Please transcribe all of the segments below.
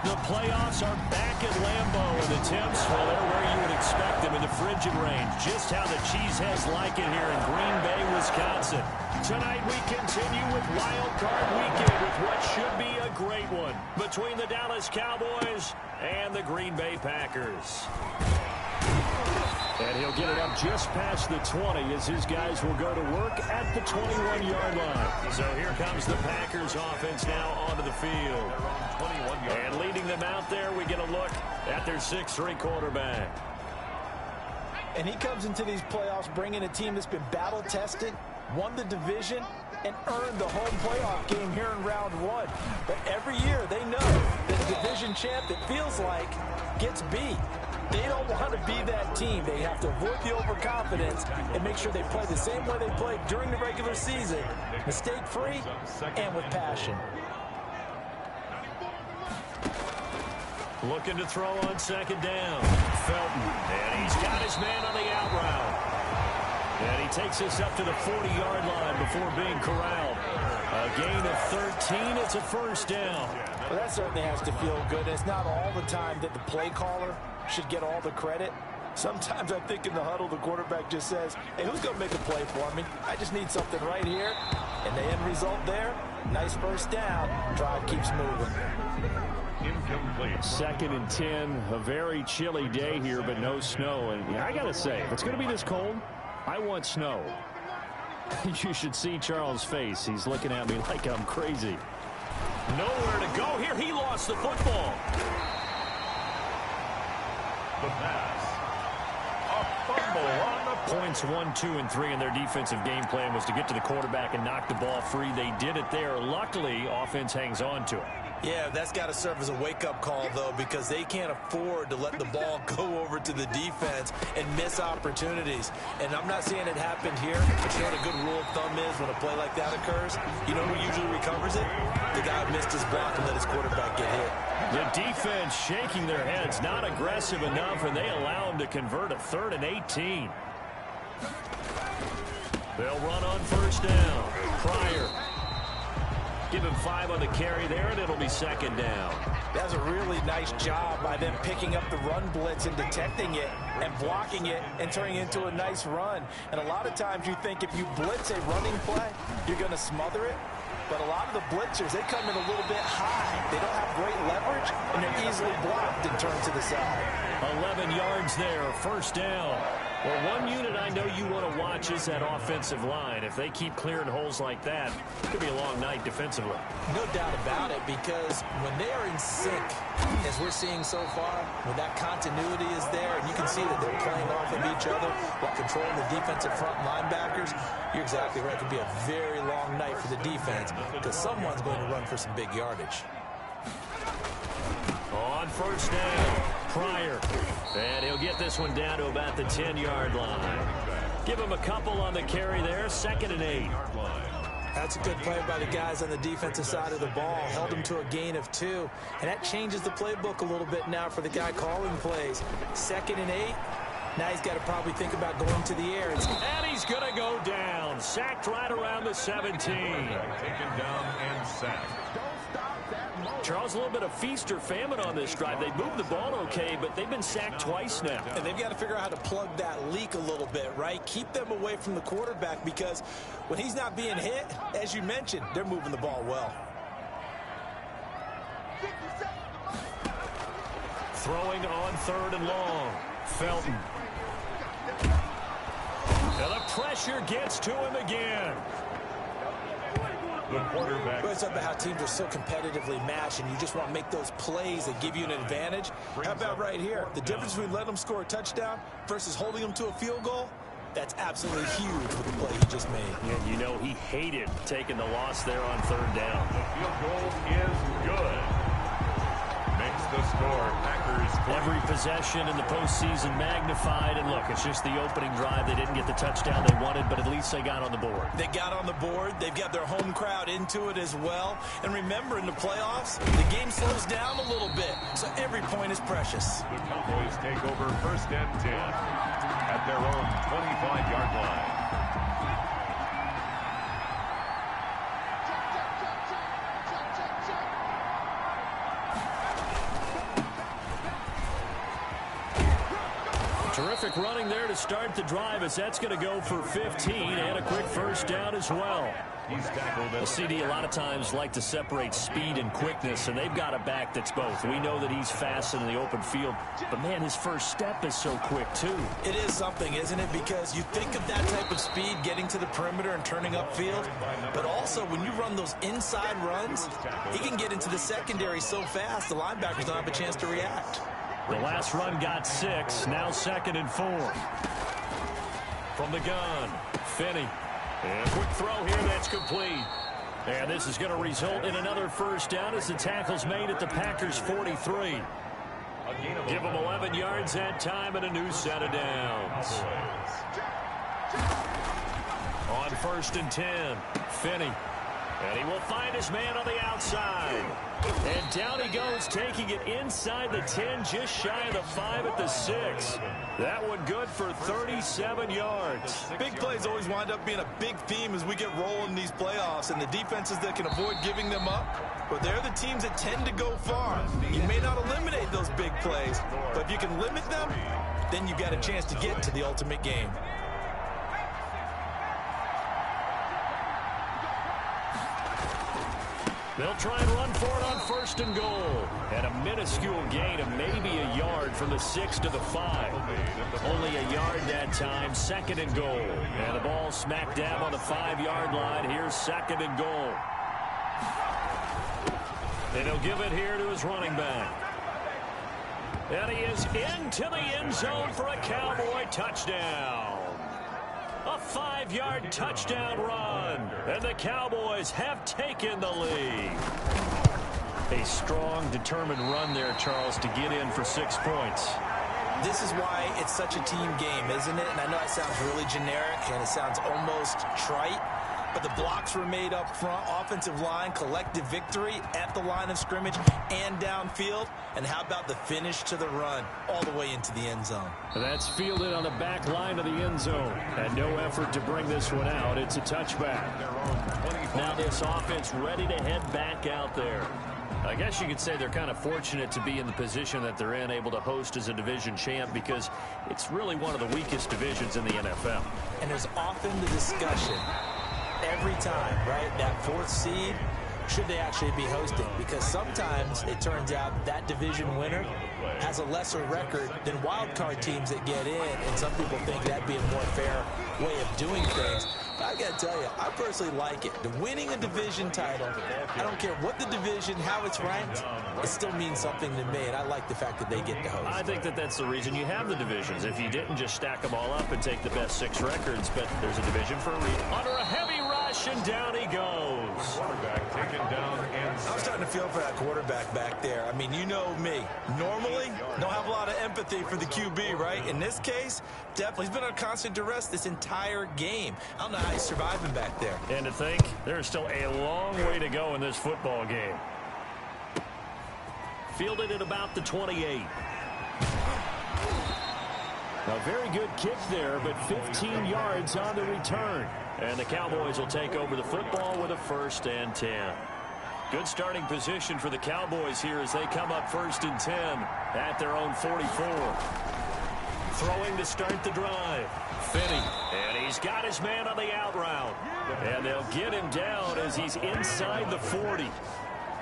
The playoffs are back at Lambeau, and the temps, well, they're where you would expect them in the frigid range. Just how the Cheeseheads like it here in Green Bay, Wisconsin. Tonight we continue with Wild Card Weekend with what should be a great one between the Dallas Cowboys and the Green Bay Packers. And he'll get it up just past the 20 as his guys will go to work at the 21-yard line. So here comes the Packers offense now onto the field. And leading them out there, we get a look at their 6'3" quarterback. And he comes into these playoffs bringing a team that's been battle-tested, won the division, and earned the home playoff game here in round one. But every year they know that a division champ, it feels like, gets beat. They don't want to be that team. They have to avoid the overconfidence and make sure they play the same way they played during the regular season, mistake-free and with passion. Looking to throw on second down. Felton, and he's got his man on the out route. And he takes us up to the 40-yard line before being corralled. A gain of 13. It's a first down. Well, that certainly has to feel good. It's not all the time that the play caller should get all the credit. Sometimes I think in the huddle, the quarterback just says, hey, who's going to make a play for me? I just need something right here. And the end result there, nice first down. Drive keeps moving. Incomplete. 2nd and 10, a very chilly day here, but no snow. And I got to say, if it's going to be this cold, I want snow. You should see Charles' face. He's looking at me like I'm crazy. Nowhere to go here. He lost the football. The pass. A fumble on the Points 1, 2, and 3 in their defensive game plan was to get to the quarterback and knock the ball free. They did it there. Luckily, offense hangs on to it. Yeah, that's got to serve as a wake-up call, though, because they can't afford to let the ball go over to the defense and miss opportunities. And I'm not saying it happened here, but you know what a good rule of thumb is when a play like that occurs? You know who usually recovers it? The guy who missed his block and let his quarterback get hit. The defense shaking their heads, not aggressive enough, and they allow him to convert a 3rd and 18. They'll run on first down. Pryor. Give him 5 on the carry there, and it'll be 2nd down. That's a really nice job by them picking up the run blitz and detecting it and blocking it and turning it into a nice run. And a lot of times you think if you blitz a running play, you're going to smother it. But a lot of the blitzers, they come in a little bit high. They don't have great leverage, and they're easily blocked and turned to the side. 11 yards there, first down. Well, one unit I know you want to watch is that offensive line. If they keep clearing holes like that, it could be a long night defensively. No doubt about it, because when they are in sync, as we're seeing so far, when that continuity is there, and you can see that they're playing off of each other while controlling the defensive front linebackers, you're exactly right. It could be a very long night for the defense because someone's going to run for some big yardage. On first down, Pryor. And he'll get this one down to about the 10-yard line. Give him a couple on the carry there, 2nd and 8. That's a good play by the guys on the defensive side of the ball. Held them to a gain of 2. And that changes the playbook a little bit now for the guy calling plays. 2nd and 8. Now he's got to probably think about going to the air. And he's going to go down. Sacked right around the 17. taken down and sacked. Charles, a little bit of feast or famine on this drive. They moved the ball okay, but they've been sacked twice now. And they've got to figure out how to plug that leak a little bit, right? Keep them away from the quarterback because when he's not being hit, as you mentioned, they're moving the ball well. Throwing on 3rd and long. Felton. And the pressure gets to him again. The quarterback. Well, it's about how teams are so competitively matched, and you just want to make those plays that give you an advantage. How about right here? The difference between letting them score a touchdown versus holding them to a field goal, that's absolutely huge with the play he just made. And you know he hated taking the loss there on 3rd down. The field goal is good. Makes the score. Packers. Every possession in the postseason magnified. And look, it's just the opening drive. They didn't get the touchdown they wanted, but at least they got on the board. They got on the board. They've got their home crowd into it as well. And remember, in the playoffs, the game slows down a little bit. So every point is precious. The Cowboys take over 1st and 10 at their own 25-yard line. Terrific running there to start the drive, as that's going to go for 15 and a quick first down as well. The CD a lot of times like to separate speed and quickness, and they've got a back that's both. We know that he's fast in the open field, but man, his first step is so quick too. It is something, isn't it? Because you think of that type of speed getting to the perimeter and turning upfield, but also when you run those inside runs, he can get into the secondary so fast the linebackers don't have a chance to react. The last run got 6, now 2nd and 4. From the gun, Finney. And a quick throw here, that's complete. And this is going to result in another first down as the tackle's made at the Packers' 43. Give them 11 yards that time and a new set of downs. On 1st and 10, Finney. And he will find his man on the outside. And down he goes, taking it inside the 10, just shy of the 5 at the 6. That one good for 37 yards. Big plays always wind up being a big theme as we get rolling in these playoffs, and the defenses that can avoid giving them up, but they're the teams that tend to go far. You may not eliminate those big plays, but if you can limit them, then you've got a chance to get to the ultimate game. They'll try and run for it on 1st and goal. And a minuscule gain of maybe a yard from the 6 to the 5. Only a yard that time, 2nd and goal. And the ball smack dab on the 5-yard line. Here's 2nd and goal. And he'll give it here to his running back. And he is into the end zone for a Cowboy touchdown. A 5-yard touchdown run, and the Cowboys have taken the lead. A strong, determined run there, Charles, to get in for 6 points. This is why it's such a team game, isn't it? And I know it sounds really generic, and it sounds almost trite, but the blocks were made up front, offensive line, collective victory at the line of scrimmage and downfield. And how about the finish to the run all the way into the end zone? That's fielded on the back line of the end zone. And no effort to bring this one out. It's a touchback. Now this offense ready to head back out there. I guess you could say they're kind of fortunate to be in the position that they're in, able to host as a division champ, because it's really one of the weakest divisions in the NFL. And there's often the discussion every time, right, that 4th seed, should they actually be hosting? Because sometimes it turns out that division winner has a lesser record than wild card teams that get in, and some people think that'd be a more fair way of doing things. I got to tell you, I personally like it. The winning a division title, I don't care what the division, how it's ranked, it still means something to me, and I like the fact that they get to host. I think that that's the reason you have the divisions. If you didn't, just stack them all up and take the best 6 records, but there's a division for a reason. Under a heavy rush, and down he goes. Quarterback taken down I'm starting to feel for that quarterback back there. I mean, you know me. Normally, don't have a lot of empathy for the QB, right? In this case, definitely. He's been on constant duress this entire game. I don't know how he's surviving back there. And to think, there's still a long way to go in this football game. Fielded at about the 28. A very good kick there, but 15 yards on the return. And the Cowboys will take over the football with a 1st and 10. Good starting position for the Cowboys here as they come up 1st and 10 at their own 44. Throwing to start the drive. Finney. And he's got his man on the out route. And they'll get him down as he's inside the 40.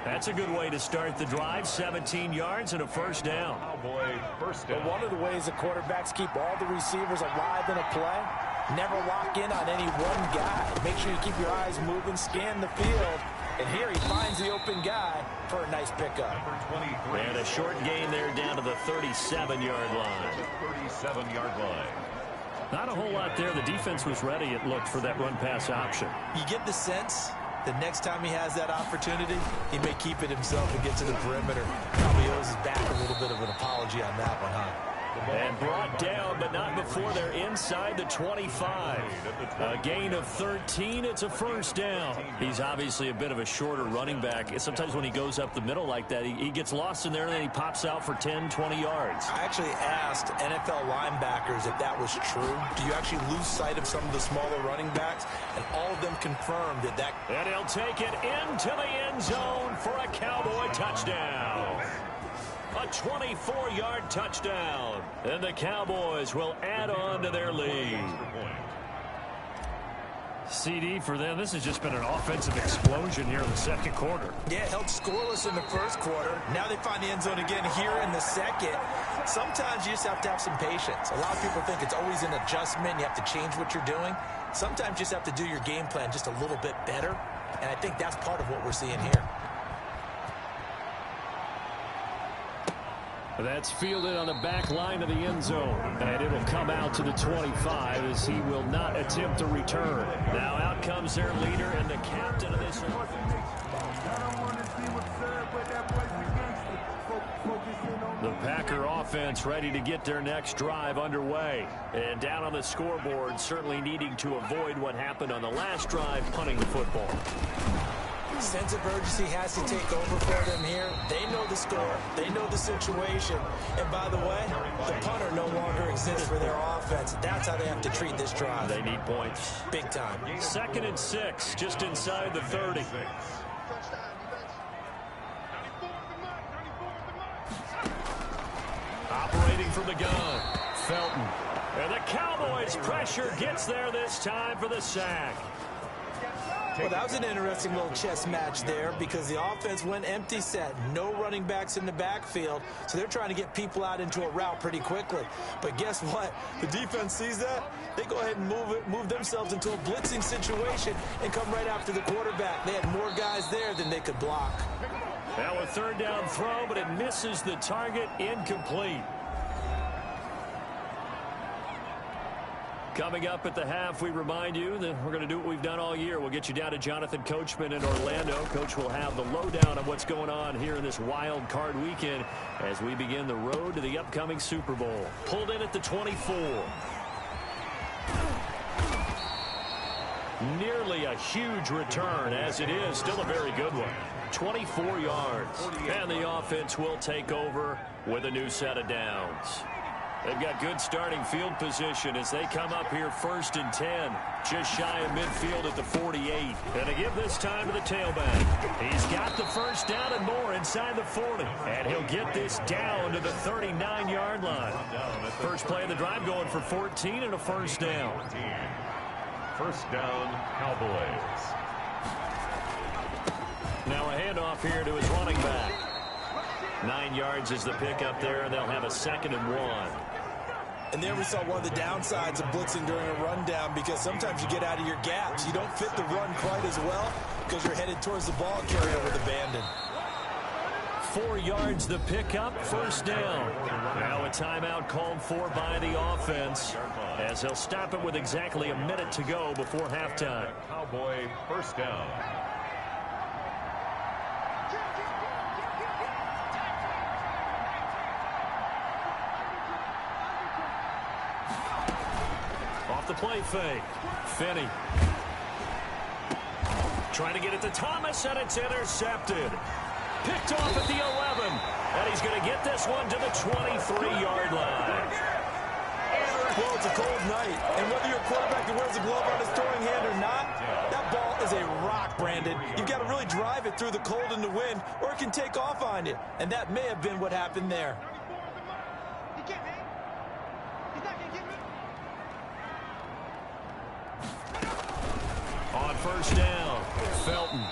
That's a good way to start the drive. 17 yards and a 1st down. But one of the ways the quarterbacks keep all the receivers alive in a play, never lock in on any one guy. Make sure you keep your eyes moving, scan the field. And here he finds the open guy for a nice pickup. And a short gain there down to the 37-yard line. 37-yard line. Not a whole lot there. The defense was ready, it looked, for that run-pass option. You get the sense the next time he has that opportunity, he may keep it himself and get to the perimeter. Probably owes his back a little bit of an apology on that one, huh? And brought down, but not before they're inside the 25. A gain of 13. It's a 1st down. He's obviously a bit of a shorter running back. Sometimes when he goes up the middle like that, he gets lost in there, and then he pops out for 10, 20 yards. I actually asked NFL linebackers if that was true. Do you actually lose sight of some of the smaller running backs? And all of them confirmed that. And he'll take it into the end zone for a Cowboy touchdown. A 24-yard touchdown. And the Cowboys will add on to their lead. CD for them, this has just been an offensive explosion here in the second quarter. Yeah, held scoreless in the first quarter. Now they find the end zone again here in the second. Sometimes you just have to have some patience. A lot of people think it's always an adjustment. You have to change what you're doing. Sometimes you just have to do your game plan just a little bit better. And I think that's part of what we're seeing here. That's fielded on the back line of the end zone. And it'll come out to the 25 as he will not attempt to return. Now out comes their leader and the captain of this offense. The Packer offense ready to get their next drive underway. And down on the scoreboard, certainly needing to avoid what happened on the last drive, punting the football. Sense of urgency has to take over for them here. They know the score. They know the situation. And by the way, the punter no longer exists for their offense. That's how they have to treat this drive. They need points. Big time. 2nd and 6, just inside the 30. Operating from the gun, Felton. And the Cowboys' pressure gets there this time for the sack. Well, that was an interesting little chess match there because the offense went empty set. No running backs in the backfield, so they're trying to get people out into a route pretty quickly. But guess what? The defense sees that. They go ahead and move themselves into a blitzing situation and come right after the quarterback. They had more guys there than they could block. Now a 3rd down throw, but it misses the target, incomplete. Coming up at the half, we remind you that we're going to do what we've done all year. We'll get you down to Jonathan Coachman in Orlando. Coach will have the lowdown on what's going on here in this wild card weekend as we begin the road to the upcoming Super Bowl. Pulled in at the 24. Nearly a huge return, as it is still a very good one. 24 yards. And the offense will take over with a new set of downs. They've got good starting field position as they come up here 1st and 10. Just shy of midfield at the 48. And to give this time to the tailback. He's got the 1st down and more inside the 40. And he'll get this down to the 39-yard line. First play of the drive going for 14 and a 1st down. 1st down, Cowboys. Now a handoff here to his running back. 9 yards is the pickup there, and they'll have a 2nd and 1. And there we saw one of the downsides of blitzing during a rundown because sometimes you get out of your gaps. You don't fit the run quite as well because you're headed towards the ball carrier with abandon. 4 yards the pickup, 1st down. Now a timeout called for by the offense as they'll stop it with exactly a minute to go before halftime. Cowboy 1st down. Off the play fake. Finney. Trying to get it to Thomas, and it's intercepted. Picked off at the 11. And he's going to get this one to the 23-yard line. Well, it's a cold night, and whether you're a quarterback that wears a glove on his throwing hand or not, that ball is a rock, Brandon. You've got to really drive it through the cold and the wind, or it can take off on you. And that may have been what happened there. On 1st down, Felton.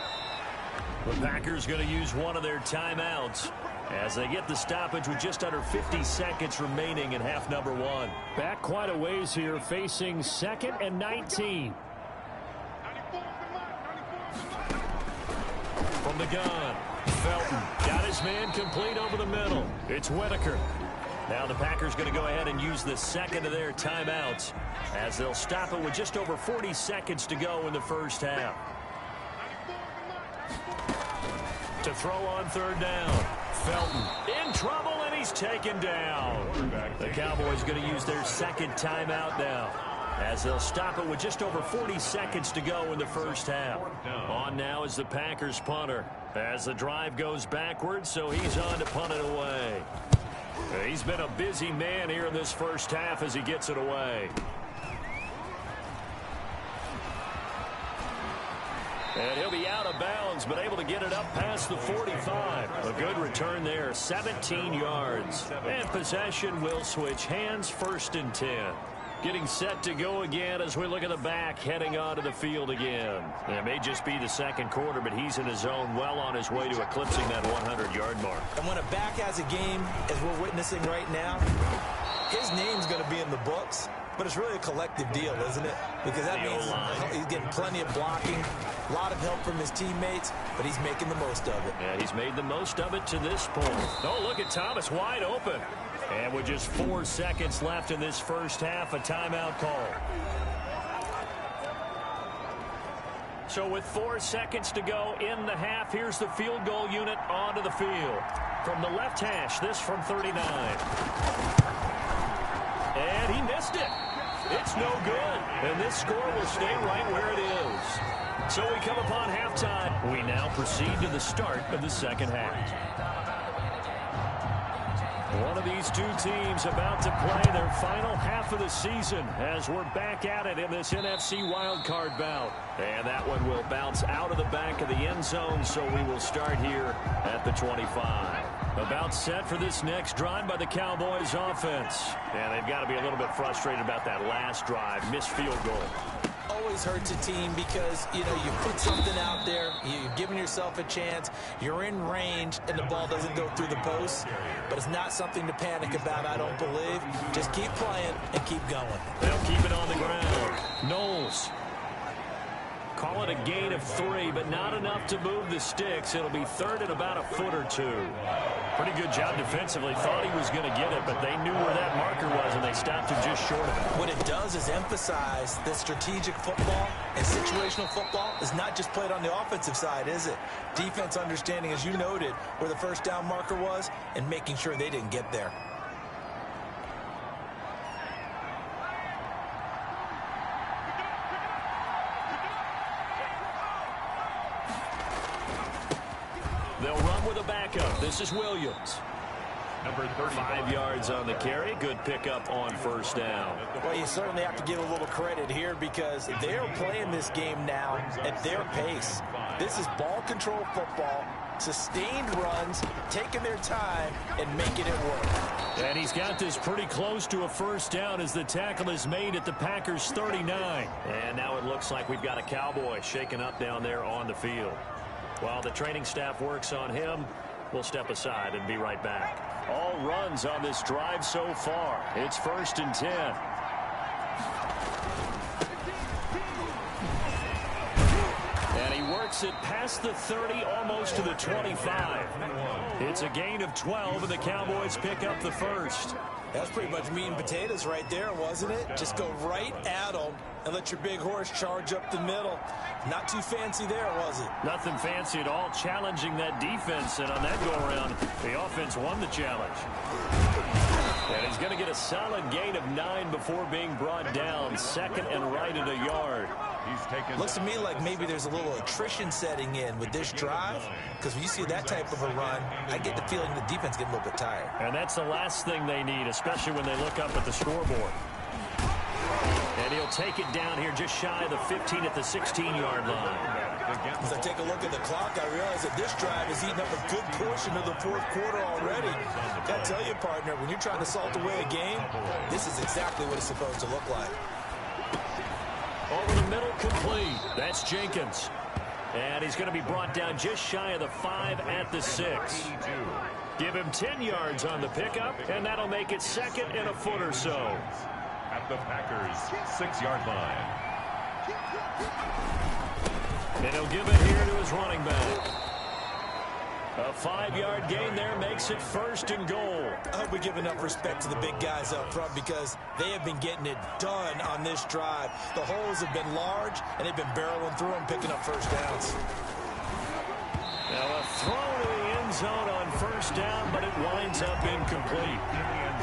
The Packers going to use one of their timeouts as they get the stoppage with just under 50 seconds remaining in half number 1. Back quite a ways here, facing 2nd and 19. From the gun, Felton got his man complete over the middle. It's Whitaker. Now the Packers going to go ahead and use the 2nd of their timeouts as they'll stop it with just over 40 seconds to go in the first half. To throw on 3rd down. Felton in trouble, and he's taken down. The Cowboys going to use their 2nd timeout now as they'll stop it with just over 40 seconds to go in the first half. On now is the Packers punter as the drive goes backwards, so he's on to punt it away. He's been a busy man here in this first half as he gets it away. And he'll be out of bounds, but able to get it up past the 45. A good return there, 17 yards. And possession will switch hands, 1st and 10. Getting set to go again as we look at the back heading onto the field again. It may just be the 2nd quarter, but he's in his zone, well on his way to eclipsing that 100-yard mark. And when a back has a game, as we're witnessing right now, his name's going to be in the books. But it's really a collective deal, isn't it? Because that means he's getting plenty of blocking, a lot of help from his teammates, but he's making the most of it. Yeah, he's made the most of it to this point. Oh, look at Thomas wide open. And with just 4 seconds left in this first half, a timeout call. So with 4 seconds to go in the half, here's the field goal unit onto the field. From the left hash, this from 39. And he missed it. It's no good. And this score will stay right where it is. So we come upon halftime. We now proceed to the start of the second half. One of these two teams about to play their final half of the season as we're back at it in this NFC wildcard bout. And that one will bounce out of the back of the end zone, so we will start here at the 25. About set for this next drive by the Cowboys offense. And they've got to be a little bit frustrated about that last drive, missed field goal. Always hurts a team because, you put something out there, you're giving yourself a chance, you're in range, and the ball doesn't go through the post. But it's not something to panic about, I don't believe. Just keep playing and keep going. They'll keep it on the ground. Knowles. Call it a gain of 3, but not enough to move the sticks. It'll be 3rd and about a foot or 2. Pretty good job defensively. Thought he was going to get it, but they knew where that marker was, and they stopped him just short of it. What it does is emphasize that strategic football and situational football is not just played on the offensive side, is it? Defense understanding, as you noted, where the first down marker was and making sure they didn't get there. They'll run with a backup. This is Williams. Number 5 yards on the carry. Good pickup on 1st down. Well, you certainly have to give a little credit here because they're playing this game now at their pace. This is ball control football, sustained runs, taking their time, and making it work. And he's got this pretty close to a 1st down as the tackle is made at the Packers' 39. And now it looks like we've got a Cowboy shaken up down there on the field. While the training staff works on him, we'll step aside and be right back. All runs on this drive so far. It's 1st and 10. And he works it past the 30, almost to the 25. It's a gain of 12, and the Cowboys pick up the 1st. That's pretty much meat and potatoes right there, wasn't it? Just go right at them and let your big horse charge up the middle. Not too fancy there, was it? Nothing fancy at all, challenging that defense, and on that go-around, the offense won the challenge. And he's going to get a solid gain of 9 before being brought down, 2nd and right at a yard. Looks to me like maybe there's a little attrition setting in with this drive, because when you see that type of a run, I get the feeling the defense getting a little bit tired. And that's the last thing they need, especially when they look up at the scoreboard. And he'll take it down here just shy of the 15 at the 16-yard line. As I take a look at the clock, I realize that this drive is eating up a good portion of the 4th quarter already. Gotta tell you, partner, when you're trying to salt away a game, this is exactly what it's supposed to look like. Over the middle, complete. That's Jenkins. And he's going to be brought down just shy of the 5 at the 6. Give him 10 yards on the pickup, and that'll make it 2nd and a foot or so. At the Packers' 6-yard line. And he'll give it here to his running back. A 5-yard gain there makes it 1st and goal. I hope we give enough respect to the big guys up front because they have been getting it done on this drive. The holes have been large, and they've been barreling through them, picking up 1st downs. Now a throw to the end zone on 1st down, but it winds up incomplete.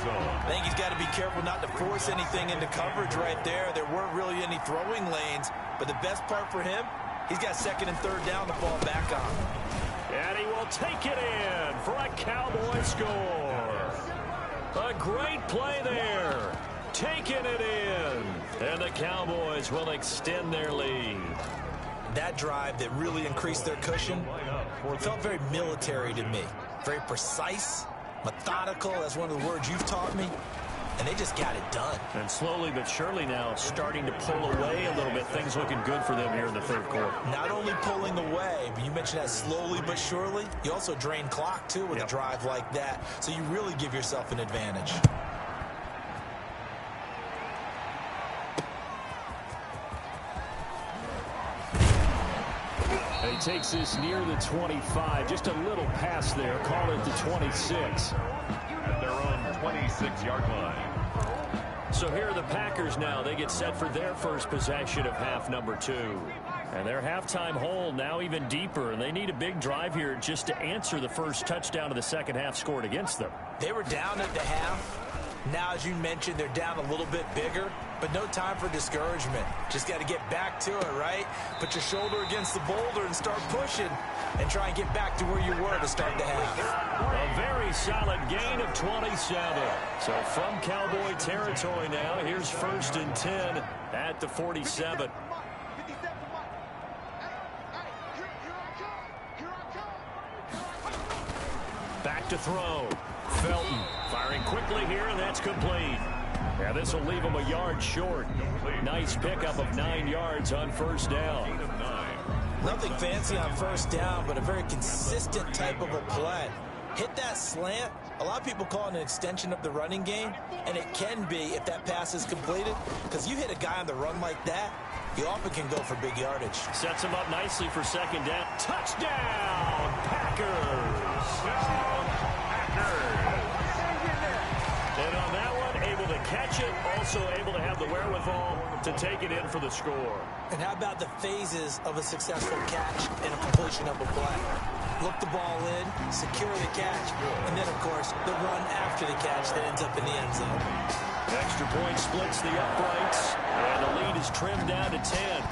I think he's got to be careful not to force anything into coverage right there. There weren't really any throwing lanes, but the best part for him, he's got 2nd and 3rd down to fall back on. And he will take it in for a Cowboy score. A great play there. Taking it in. And the Cowboys will extend their lead. that drive that really increased their cushion, it felt very military to me. Very precise, methodical. That's one of the words you've taught me. And they just got it done. And slowly but surely now starting to pull away a little bit. Things looking good for them here in the third quarter. Not only pulling away, but you mentioned that slowly but surely. You also drain clock, too, with a drive like that. So you really give yourself an advantage. And he takes this near the 25. Just a little pass there. Call it the 26. At their own 26-yard line. So here are the Packers now. They get set for their first possession of half number 2. And their halftime hole now even deeper. And they need a big drive here just to answer the first touchdown of the second half scored against them. They were down at the half. Now, as you mentioned, they're down a little bit bigger, but no time for discouragement. Just got to get back to it, right? Put your shoulder against the boulder and start pushing and try and get back to where you were to start the half. A very solid gain of 27. So from Cowboy territory now, here's 1st and 10 at the 47. Back to throw. Felton firing quickly here, and that's complete. Yeah, this will leave him a yard short. Nice pickup of 9 yards on first down. Nothing fancy on first down, but a very consistent type of a play. Hit that slant. A lot of people call it an extension of the running game, and it can be if that pass is completed, because you hit a guy on the run like that, you often can go for big yardage. Sets him up nicely for second down. Touchdown, Packers! And on that one, able to catch it, also able to have the wherewithal to take it in for the score. And how about the phases of a successful catch and a completion of a play? Look the ball in, secure the catch, and then, of course, the run after the catch that ends up in the end zone. Extra point splits the uprights, and the lead is trimmed down to 10.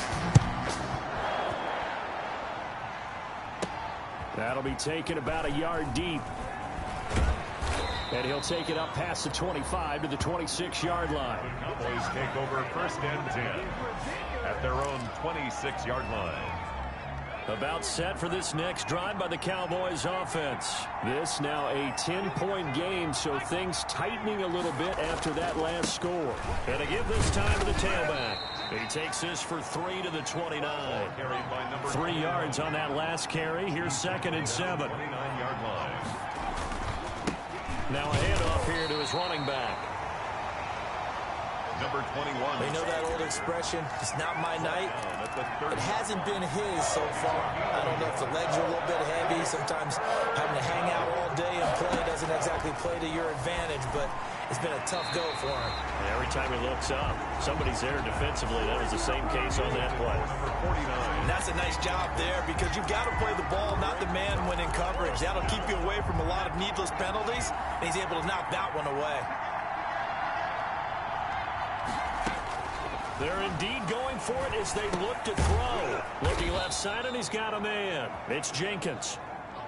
That'll be taken about a yard deep. And he'll take it up past the 25 to the 26-yard line. Cowboys take over 1st and 10 at their own 26-yard line. About set for this next drive by the Cowboys offense. This now a 10-point game, so things tightening a little bit after that last score. And to give this time to the tailback. He takes this for 3 to the 29. 3 yards on that last carry. Here's 2nd and 7. 29-yard line. Now a handoff here to his running back. Number 21. You know that old expression, it's not my night. It hasn't been his so far. I don't know if the legs are a little bit heavy. Sometimes having to hang out all day and play doesn't exactly play to your advantage, but it's been a tough go for him. And every time he looks up, somebody's there defensively. That was the same case on that play. Number 49. And that's a nice job there because you've got to play the ball, not the man when in coverage. That'll keep you away from a lot of needless penalties, and he's able to knock that one away. They're indeed going for it as they look to throw. Looking left side, and he's got a man. It's Jenkins.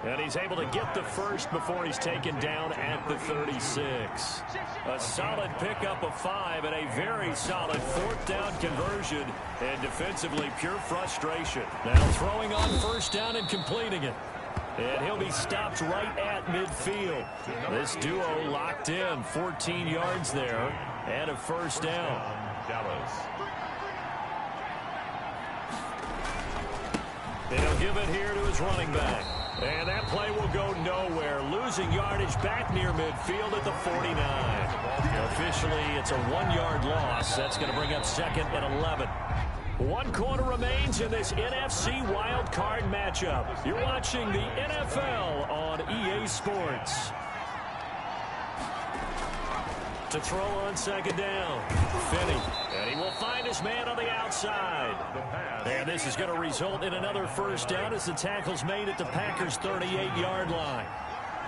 And he's able to get the first before he's taken down at the 36. A solid pickup of 5 and a very solid 4th down conversion. And defensively, pure frustration. Now throwing on first down and completing it. And he'll be stopped right at midfield. This duo locked in, 14 yards there and a first down. Dallas. And he'll give it here to his running back. And that play will go nowhere. Losing yardage back near midfield at the 49. Officially, it's a 1-yard loss. That's going to bring up 2nd and 11. 1 quarter remains in this NFC Wild Card matchup. You're watching the NFL on EA Sports. To throw on 2nd down. Finney. And he will find his man on the outside. And this is going to result in another first down as the tackle's made at the Packers' 38-yard line.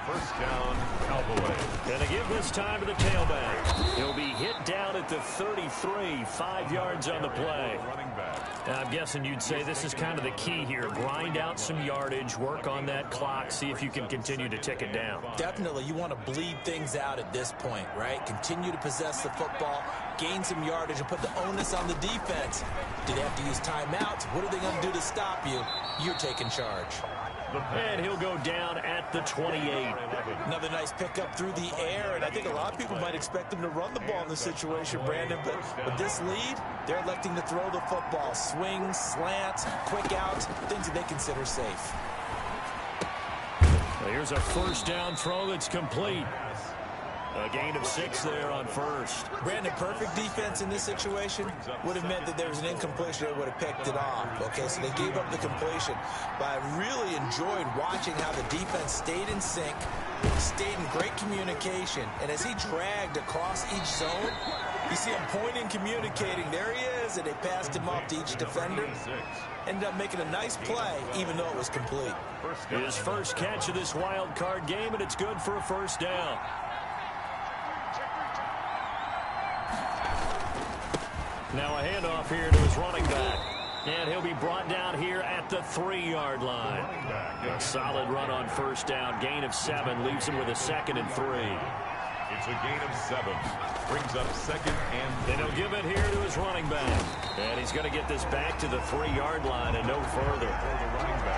First down, Cowboys. And to give this time to the tailback. He'll be hit down at the 33, 5 yards on the play. Running back. I'm guessing you'd say this is kind of the key here. Grind out some yardage, work on that clock, see if you can continue to tick it down. Definitely, you want to bleed things out at this point, right? Continue to possess the football, gain some yardage, and put the onus on the defense. Do they have to use timeouts? What are they going to do to stop you? You're taking charge. And he'll go down at the 28. Another nice pickup through the air, and I think a lot of people might expect them to run the ball in this situation, Brandon, but with this lead, they're electing to throw the football. Swings, slants, quick outs, things that they consider safe. Well, here's a first down throw that's complete. A gain of 6 there on first. Brandon, perfect defense in this situation would have meant that there was an incompletion. They would have picked it off. Okay, so they gave up the completion. But I really enjoyed watching how the defense stayed in sync, stayed in great communication. And as he dragged across each zone, you see him pointing, communicating. There he is, and they passed him off to each defender. Ended up making a nice play, even though it was complete. His first catch of this wild card game, and it's good for a first down. Now a handoff here to his running back. And he'll be brought down here at the 3-yard line. A solid run on first down. Gain of 7 leaves him with a 2nd and 3. It's a gain of 7. Brings up 2nd and 3. Then he'll give it here to his running back. And he's going to get this back to the 3-yard line and no further.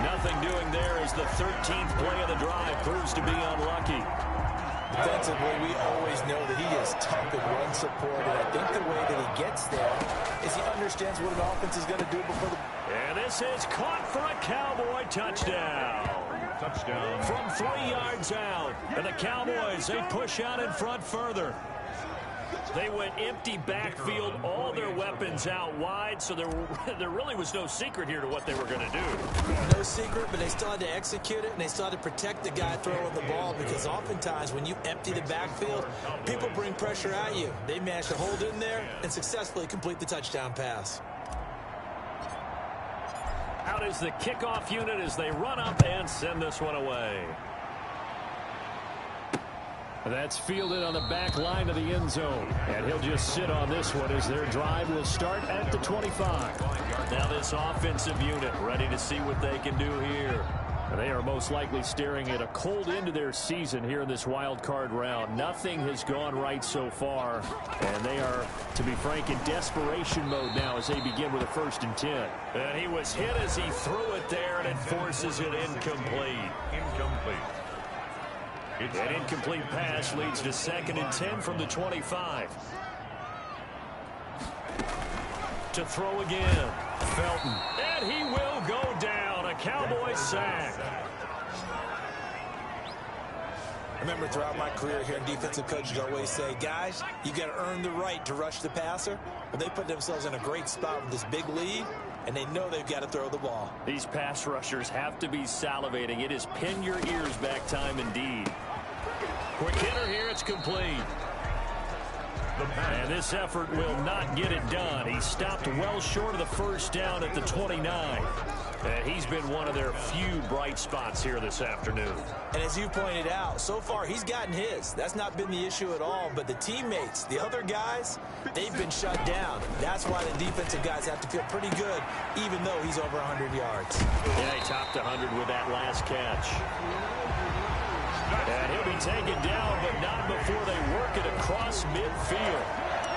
Nothing doing there as the 13th play of the drive proves to be unlucky. Defensively, we always know that he is tough in run support, and I think the way that he gets there is he understands what an offense is going to do before the... And this is caught for a Cowboy touchdown. Touchdown. From 3 yards out. And the Cowboys, they push out in front further. They went empty backfield, all their weapons out wide, so there really was no secret here to what they were going to do. No secret, but they still had to execute it, and they still had to protect the guy throwing the ball, because oftentimes when you empty the backfield, people bring pressure at you. They managed to hold in there and successfully complete the touchdown pass. Out is the kickoff unit as they run up and send this one away. That's fielded on the back line of the end zone. And he'll just sit on this one as their drive will start at the 25. Now this offensive unit ready to see what they can do here. They are most likely staring at a cold end to their season here in this wild card round. Nothing has gone right so far. And they are, to be frank, in desperation mode now as they begin with a 1st and 10. And he was hit as he threw it there, and it forces it incomplete. Incomplete. An incomplete pass leads to 2nd and 10 from the 25. To throw again. Felton. And he will go down. A Cowboy sack. I remember throughout my career here, defensive coaches always say, guys, you got to earn the right to rush the passer. Well, they put themselves in a great spot with this big lead, and they know they've got to throw the ball. These pass rushers have to be salivating. It is pin your ears back time indeed. Quick hitter here, it's complete. And this effort will not get it done. He stopped well short of the first down at the 29. And he's been one of their few bright spots here this afternoon. And as you pointed out, so far he's gotten his. That's not been the issue at all. But the teammates, the other guys, they've been shut down. That's why the defensive guys have to feel pretty good, even though he's over 100 yards. Yeah, he topped 100 with that last catch. And he'll be taken down, but not before they work it across midfield.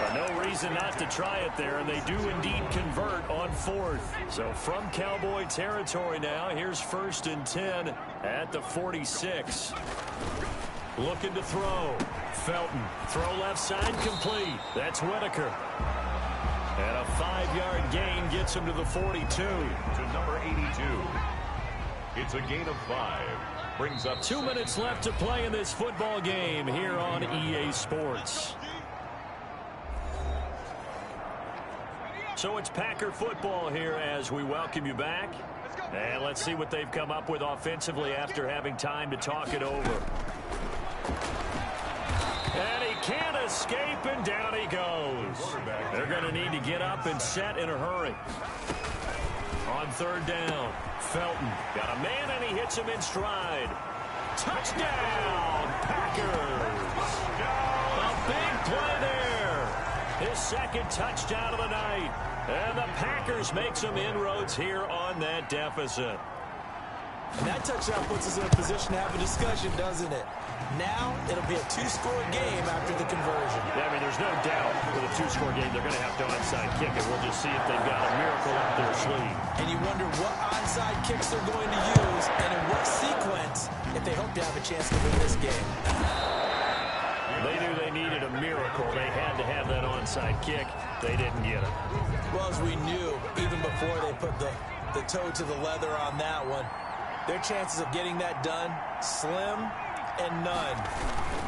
But no reason not to try it there, and they do indeed convert on 4th. So from Cowboy territory now, here's 1st and 10 at the 46. Looking to throw. Felton. Throw left side complete. That's Whitaker. And a 5-yard gain gets him to the 42. To number 82. It's a gain of 5. Brings up 2 minutes left to play in this football game here on EA Sports. So it's Packer football here as we welcome you back. And let's see what they've come up with offensively after having time to talk it over. And he can't escape, and down he goes. They're going to need to get up and set in a hurry. On 3rd down, Felton got a man, and he hits him in stride. Touchdown, Packers. A big play there. His 2nd touchdown of the night. And the Packers make some inroads here on that deficit. And that touchdown puts us in a position to have a discussion, doesn't it? Now, it'll be a two-score game after the conversion. Yeah, I mean, there's no doubt with a two-score game, they're going to have to onside kick it. We'll just see if they've got a miracle up their sleeve. And you wonder what onside kicks they're going to use and in what sequence if they hope to have a chance to win this game. They knew they needed a miracle. They had to have that onside kick. They didn't get it. Well, as we knew, even before they put the toe to the leather on that one, their chances of getting that done, slim and none.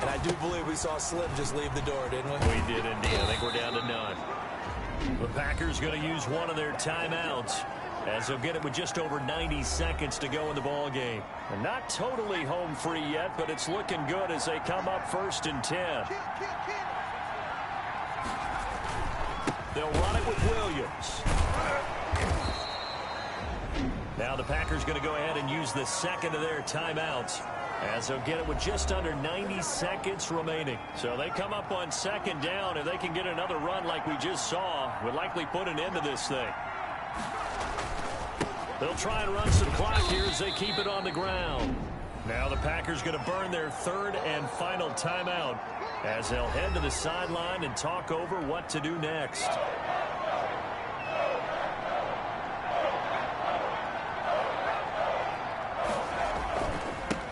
And I do believe we saw Slim just leave the door, didn't we? We did indeed. I think we're down to none. The Packers going to use one of their timeouts as they'll get it with just over 90 seconds to go in the ball game. And not totally home free yet, but it's looking good as they come up 1st and 10. They'll run it with Williams. Now the Packers going to go ahead and use the second of their timeouts as they'll get it with just under 90 seconds remaining. So they come up on 2nd down. If they can get another run like we just saw, would likely put an end to this thing. They'll try and run some clock here as they keep it on the ground. Now the Packers going to burn their 3rd and final timeout as they'll head to the sideline and talk over what to do next.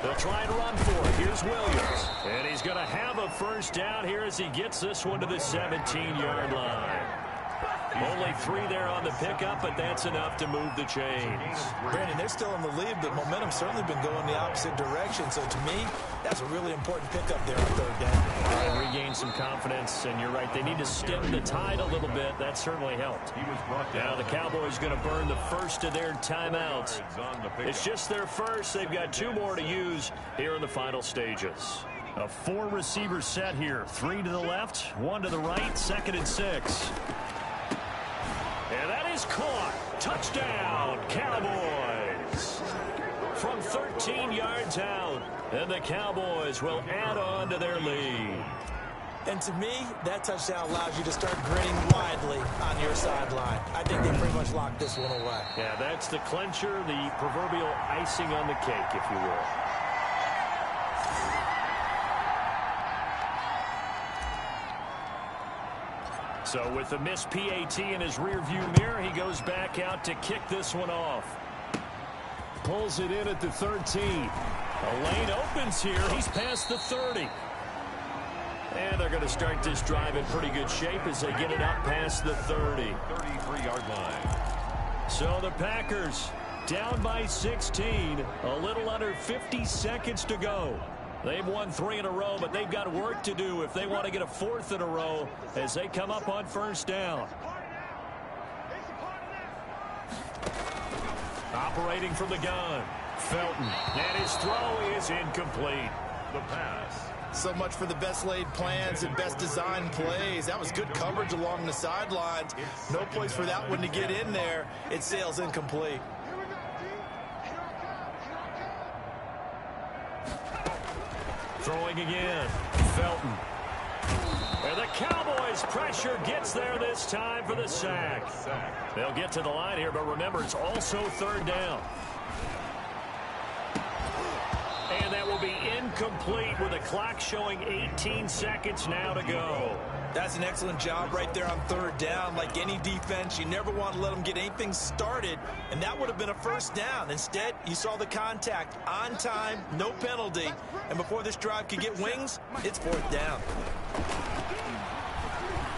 They'll try and run for it. Here's Williams. And he's going to have a 1st down here as he gets this one to the 17-yard line. Only 3 there on the pickup, but that's enough to move the chains. Brandon, they're still in the lead, but momentum's certainly been going the opposite direction. So to me, that's a really important pickup there on 3rd down. And regain some confidence, and you're right, they need to stem the tide a little bit. That certainly helped. Now the Cowboys going to burn the 1st of their timeouts. It's just their 1st. They've got 2 more to use here in the final stages. A 4-receiver set here. 3 to the left, 1 to the right, 2nd and 6. And that is caught. Touchdown, Cowboys. From 13 yards out. And the Cowboys will add on to their lead. And to me, that touchdown allows you to start grinning widely on your sideline. I think they pretty much locked this one away. Yeah, that's the clincher, the proverbial icing on the cake, if you will. So with the missed PAT in his rearview mirror, he goes back out to kick this one off. Pulls it in at the 13. A lane opens here. He's past the 30. And they're going to start this drive in pretty good shape as they get it up past the 30. 33-yard line. So the Packers down by 16. A little under 50 seconds to go. They've won 3 in a row, but they've got work to do if they want to get a 4th in a row as they come up on 1st down. Operating from the gun, Felton. And his throw is incomplete. The pass. So much for the best laid plans and best designed plays. That was good coverage along the sidelines. No place for that one to get in there. It sails incomplete. Throwing again, Felton. And the Cowboys pressure gets there this time for the sack. They'll get to the line here, but remember, it's also 3rd down. And that will be incomplete with the clock showing 18 seconds now to go. That's an excellent job right there on 3rd down. Like any defense, you never want to let them get anything started, and that would have been a 1st down. Instead, you saw the contact on time, no penalty, and before this drive could get wings, it's 4th down.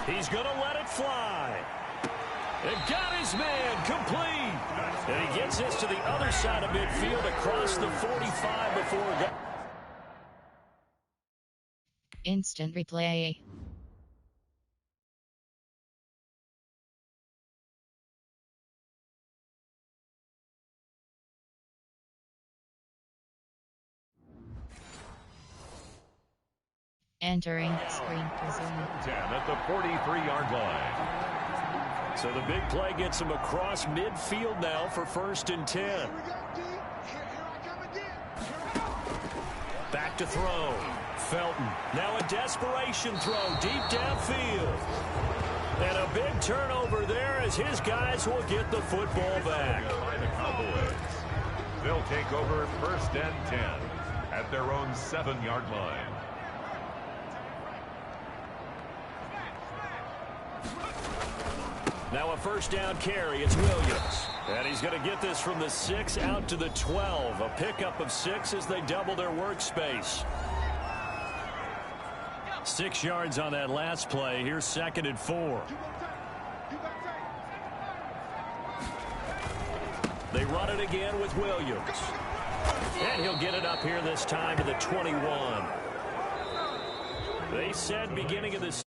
He's going to let it fly. And got his man complete. And he gets this to the other side of midfield across the 45 before. Instant replay. Entering screen zone. 10 at the 43-yard line. So the big play gets him across midfield now for 1st and 10. Back to throw. Felton. Now a desperation throw deep downfield. And a big turnover there as his guys will get the football back. By the Cowboys. They'll take over 1st and 10 at their own 7-yard line. Now a 1st down carry. It's Williams. And he's going to get this from the 6 out to the 12. A pickup of 6 as they double their workspace. 6 yards on that last play. Here's 2nd and 4. They run it again with Williams. And he'll get it up here this time to the 21. They said beginning of this